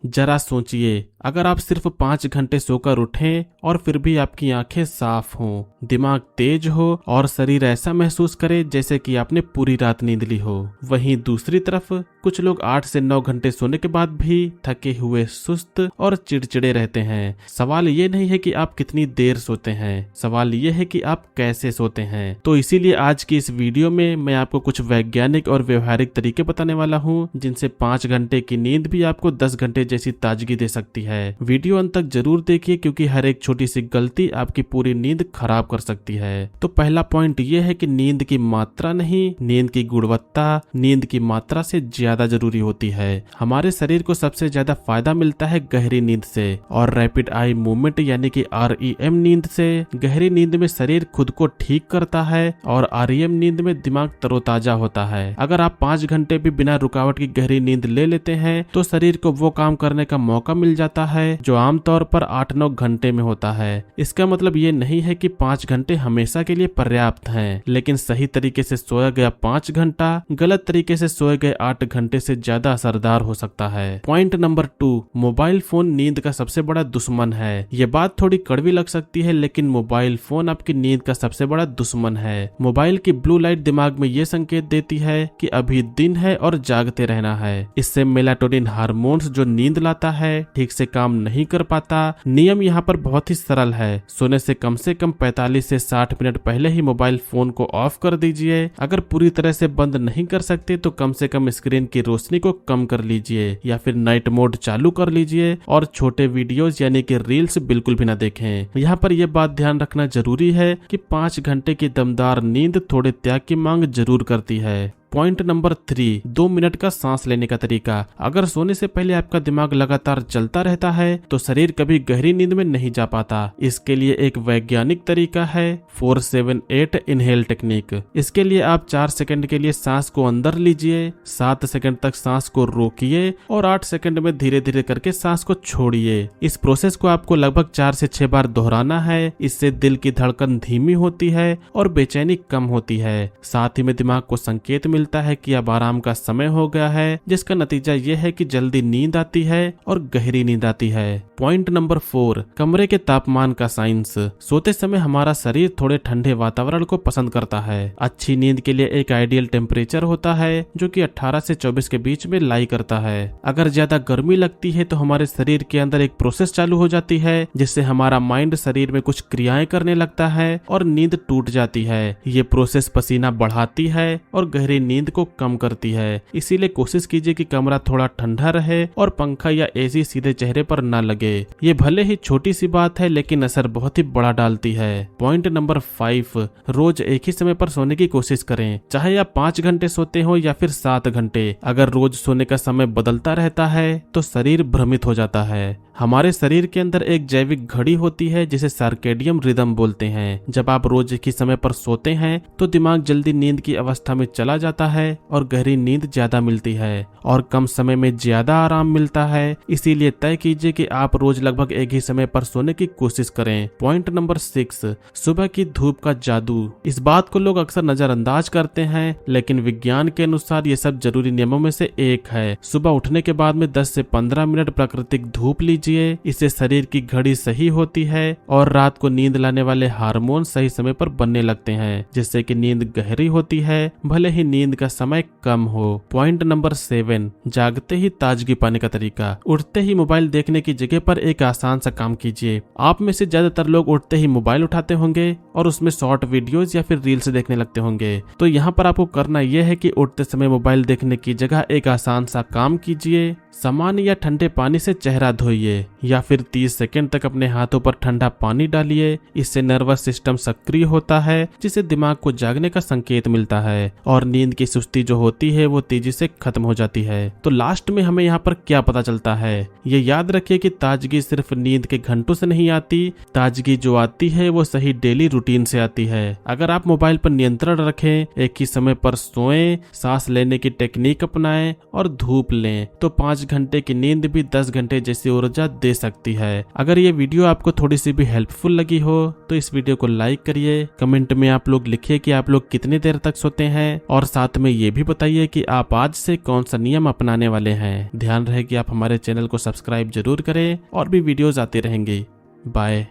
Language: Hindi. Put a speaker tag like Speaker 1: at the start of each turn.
Speaker 1: जरा सोचिए, अगर आप सिर्फ 5 घंटे सोकर उठें और फिर भी आपकी आंखें साफ हों, दिमाग तेज हो और शरीर ऐसा महसूस करे जैसे कि आपने पूरी रात नींद ली हो। वहीं दूसरी तरफ कुछ लोग 8 से 9 घंटे सोने के बाद भी थके हुए, सुस्त और चिड़चिड़े रहते हैं। सवाल ये नहीं है कि आप कितनी देर सोते हैं, सवाल ये है कि आप कैसे सोते हैं। तो इसीलिए आज की इस वीडियो में मैं आपको कुछ वैज्ञानिक और व्यवहारिक तरीके बताने वाला हूँ, जिनसे 5 घंटे की नींद भी आपको 10 घंटे जैसी ताजगी दे सकती है। वीडियो अंत तक जरूर देखिए, क्योंकि हर एक छोटी सी गलती आपकी पूरी नींद खराब कर सकती है। तो पहला पॉइंट ये है कि नींद की मात्रा नहीं, नींद की गुणवत्ता नींद की मात्रा से ज्यादा जरूरी होती है। हमारे शरीर को सबसे ज्यादा फायदा मिलता है गहरी नींद से और रैपिड आई मूवमेंट यानी कि REM नींद से। गहरी नींद में शरीर खुद को ठीक करता है और REM नींद में दिमाग तरोताजा होता है। अगर आप 5 घंटे भी बिना रुकावट की गहरी नींद ले लेते हैं तो शरीर को वो काम करने का मौका मिल जाता है जो आमतौर पर 8-9 घंटे में होता है। इसका मतलब ये नहीं है कि 5 घंटे हमेशा के लिए पर्याप्त हैं, लेकिन सही तरीके से सोया गया 5 घंटा गलत तरीके से सोए गए 8 घंटे से ज्यादा असरदार हो सकता है। पॉइंट नंबर 2, मोबाइल फोन नींद का सबसे बड़ा दुश्मन है। ये बात थोड़ी कड़वी लग सकती है, लेकिन मोबाइल फोन आपकी नींद का सबसे बड़ा दुश्मन है। मोबाइल की ब्लू लाइट दिमाग में ये संकेत देती है कि अभी दिन है और जागते रहना है। इससे मेलाटोनिन हार्मोन्स जो नींद लाता है ठीक से काम नहीं कर पाता। नियम यहाँ पर बहुत ही सरल है, सोने से कम 45 से 60 मिनट पहले ही मोबाइल फोन को ऑफ कर दीजिए। अगर पूरी तरह से बंद नहीं कर सकते तो कम से कम स्क्रीन की रोशनी को कम कर लीजिए या फिर नाइट मोड चालू कर लीजिए और छोटे वीडियोस यानी कि रील्स बिल्कुल भी ना देखें। यहाँ पर यह बात ध्यान रखना जरूरी है कि 5 घंटे की दमदार नींद थोड़े त्याग की मांग जरूर करती है। पॉइंट नंबर 3, 2 मिनट का सांस लेने का तरीका। अगर सोने से पहले आपका दिमाग लगातार चलता रहता है तो शरीर कभी गहरी नींद में नहीं जा पाता। इसके लिए एक वैज्ञानिक तरीका है 4-7-8 इनहेल टेक्निक। इसके लिए आप 4 सेकंड के लिए सांस को अंदर लीजिए, 7 सेकंड तक सांस को रोकिए और 8 सेकंड में धीरे धीरे करके सांस को छोड़िए। इस प्रोसेस को आपको लगभग 4 से 6 बार दोहराना है। इससे दिल की धड़कन धीमी होती है और बेचैनी कम होती है। साथ ही में दिमाग को संकेत मिलता है कि अब आराम का समय हो गया है, जिसका नतीजा यह है कि जल्दी नींद आती है और गहरी नींद आती है। पॉइंट नंबर 4, कमरे के तापमान का साइंस। सोते समय हमारा शरीर थोड़े ठंडे वातावरण को पसंद करता है। अच्छी नींद के लिए एक आइडियल टेम्परेचर होता है जो कि 18 से 24 के बीच में लाई करता है। अगर ज्यादा गर्मी लगती है तो हमारे शरीर के अंदर एक प्रोसेस चालू हो जाती है जिससे हमारा माइंड शरीर में कुछ क्रियाएं करने लगता है और नींद टूट जाती है। ये प्रोसेस पसीना बढ़ाती है और गहरी नींद को कम करती है। इसीलिए कोशिश कीजिए कि कमरा थोड़ा ठंडा रहे और पंखा या एसी सीधे चेहरे पर न लगे। ये भले ही छोटी सी बात है लेकिन असर बहुत ही बड़ा डालती है। पॉइंट नंबर 5, रोज एक ही समय पर सोने की कोशिश करें, चाहे आप 5 घंटे सोते हो या फिर 7 घंटे। अगर रोज सोने का समय बदलता रहता है तो शरीर भ्रमित हो जाता है। हमारे शरीर के अंदर एक जैविक घड़ी होती है जिसे सर्केडियन रिदम बोलते हैं। जब आप रोज एक ही समय पर सोते हैं तो दिमाग जल्दी नींद की अवस्था में चला जाता है और गहरी नींद ज्यादा मिलती है और कम समय में ज्यादा आराम मिलता है। इसीलिए तय कीजिए कि आप रोज लगभग एक ही समय पर सोने की कोशिश करें। पॉइंट नंबर 6, सुबह की धूप का जादू। इस बात को लोग अक्सर नजरअंदाज करते हैं, लेकिन विज्ञान के अनुसार ये सब जरूरी नियमों में से एक है। सुबह उठने के बाद में 10 से 15 मिनट प्राकृतिक धूप लीजिए। इससे शरीर की घड़ी सही होती है और रात को नींद लाने वाले हार्मोन सही समय पर बनने लगते हैं, जिससे कि नींद गहरी होती है भले ही नींद का समय कम हो। पॉइंट नंबर 7, जागते ही ताजगी पाने का तरीका। उठते ही मोबाइल देखने की जगह पर एक आसान सा काम कीजिए। आप में से ज्यादातर लोग उठते ही मोबाइल उठाते होंगे और उसमें शॉर्ट वीडियोस या फिर रील्स देखने लगते होंगे। तो यहाँ पर आपको करना यह है कि उठते समय मोबाइल देखने की जगह एक आसान सा काम कीजिए। सामान्य या ठंडे पानी से चेहरा धोइए या फिर 30 सेकंड तक अपने हाथों पर ठंडा पानी डालिए। इससे नर्वस सिस्टम सक्रिय होता है, जिससे दिमाग को जागने का संकेत मिलता है और नींद की सुस्ती जो होती है वो तेजी से खत्म हो जाती है। तो लास्ट में हमें यहाँ पर क्या पता चलता है, ये याद रखिए कि ताजगी सिर्फ नींद के घंटों से नहीं आती। ताजगी जो आती है वो सही डेली रूटीन से आती है। अगर आप मोबाइल पर नियंत्रण रखें, एक ही समय पर सोएं, सांस लेने की टेक्निक अपनाएं और धूप लें तो 5 घंटे की नींद भी 10 घंटे जैसी ऊर्जा ऊर्जा दे सकती है। अगर ये वीडियो आपको थोड़ी सी भी हेल्पफुल लगी हो तो इस वीडियो को लाइक करिए, कमेंट में आप लोग लिखिए कि आप लोग कितनी देर तक सोते हैं और साथ में ये भी बताइए कि आप आज से कौन सा नियम अपनाने वाले हैं। ध्यान रहे कि आप हमारे चैनल को सब्सक्राइब जरूर करें और भी वीडियोस आते रहेंगे। बाय।